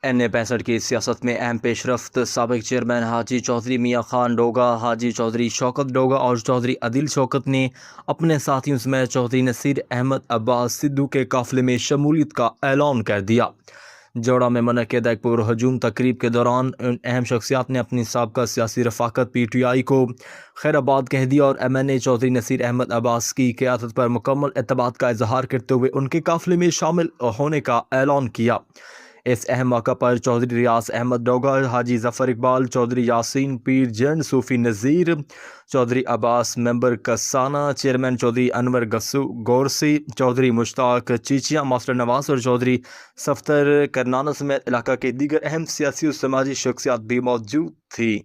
این65 کی سیاست میں اہم پیش رفت۔ سابق چیئرمین حاجی چودھری میاں خان ڈوگا، حاجی چودھری شوکت ڈوگا اور چودھری عدیل شوکت نے اپنے ساتھیوں سمیت چودھری نصیر احمد عباس سدھو کے قافلے میں شمولیت کا اعلان کر دیا۔ جوڑا میں منعقدہ ایک پرہجوم تقریب کے دوران ان اہم شخصیات نے اپنی سابقہ سیاسی رفاقت پی ٹی آئی کو خیر آباد کہہ دیا اور ایم این اے چودھری نصیر احمد عباس کی قیادت پر مکمل اعتماد کا اظہار کرتے ہوئے ان کے قافلے میں شامل ہونے کا اعلان کیا۔ اس اہم موقع پر چودھری ریاض احمد ڈوگا، حاجی ظفر اقبال، چودھری یاسین پیر جین، صوفی نذیر، چودھری عباس ممبر کسانہ، چیئرمین چودھری انور گورسی، چودھری مشتاق چیچیاں، ماسٹر نواز اور چودھری صفدر کرنانا سمیت علاقہ کے دیگر اہم سیاسی و سماجی شخصیات بھی موجود تھی۔